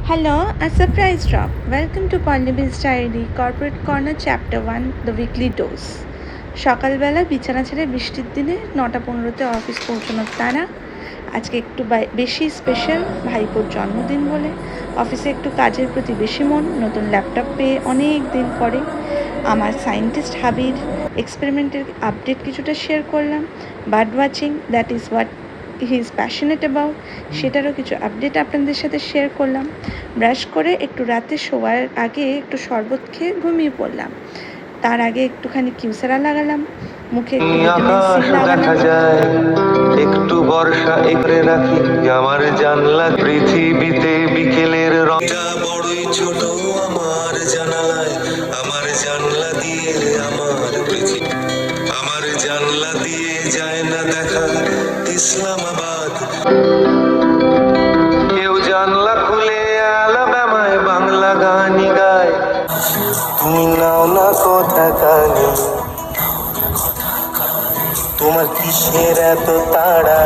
Hello, a surprise drop. Welcome to Pollybee's Diary, Corporate Corner Chapter 1, The Weekly Dose. সকালবেলা বিছানা ছেড়ে বৃষ্টির দিনে 9:15-তে অফিস পৌঁছানোর তারা। আজকে একটু বেশি স্পেশাল, ভাইপোর জন্মদিন বলে অফিসে একটু কাজের প্রতি বেশি মন। নতুন ল্যাপটপ পেয়ে অনেক দিন পরে আমার সায়েন্টিস্ট হাবির এক্সপেরিমেন্টের আপডেট কিছুটা শেয়ার করলাম। Bird watching, that is what he is passionate about, সেটারও কিছু আপডেট আপনাদের সাথে শেয়ার করলাম। ব্রাশ করে একটু রাতে শোয়ার আগে একটু শরবত খেয়ে ঘুমিয়ে পড়লাম। তার আগে একটুখানি কিউসারা লাগালাম, মুখে একটু ভিটামিন সি লাগালাম। একটু বর্ষা একরে রাখি আমার জানলা পৃথিবীতে বিকেলের রংটা বড়ই ছোট আমার জানালায়, আমার জানলা দিয়ে আমার পৃথিবী, আমার জানলা দিয়ে যায় না দেখা ইসলামাবাদ। কেউ জানলা খুলে আলাবামায় বাংলা গানই গায়, তুমি নাও না কথা কানে, তোমার কিসের এত তাড়া।